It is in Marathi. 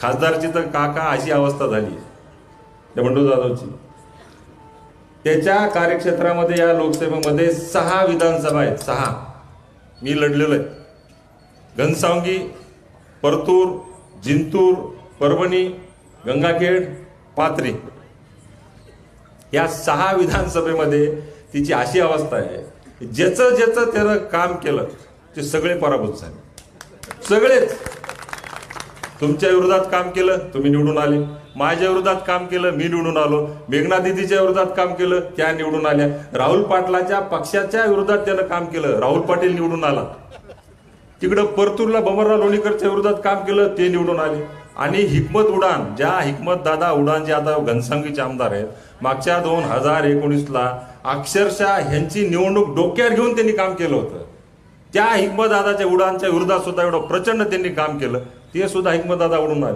खासदारची तर काका अशी अवस्था झाली त्या बंडू जाधवची. त्याच्या कार्यक्षेत्रामध्ये या लोकसभेमध्ये 6 विधानसभा आहेत. 6 मी लढलेलो आहे. घनसावंगी, परतूर, जिंतूर, परभणी, गंगाखेड, पाथरी या 6 विधानसभेमध्ये तिची अशी अवस्था आहे, ज्याचं ज्याचं त्यानं काम केलं ते सगळे पराभूत झाले. सगळेच. तुमच्या विरोधात काम केलं तुम्ही निवडून आले, माझ्या विरोधात काम केलं मी निवडून आलो, मेघना दिदीच्या विरोधात काम केलं त्या निवडून आल्या, राहुल पाटलाच्या पक्षाच्या विरोधात त्यानं काम केलं राहुल पाटील निवडून आला, तिकडं परतूरला बमरराव लोणीकरच्या विरोधात काम केलं ते निवडून आले. आणि हिकमत उडान, ज्या हिकमत दादा उडान जे आता घनसावंगीचे आमदार आहेत, मागच्या 2019ला अक्षरशः ह्यांची निवडणूक डोक्यावर घेऊन त्यांनी काम केलं होतं. त्या हिकमत दादाच्या उडानच्या विरोधात सुद्धा एवढं प्रचंड त्यांनी काम केलं, ते सुद्धा हिकमत दादा उडून आले.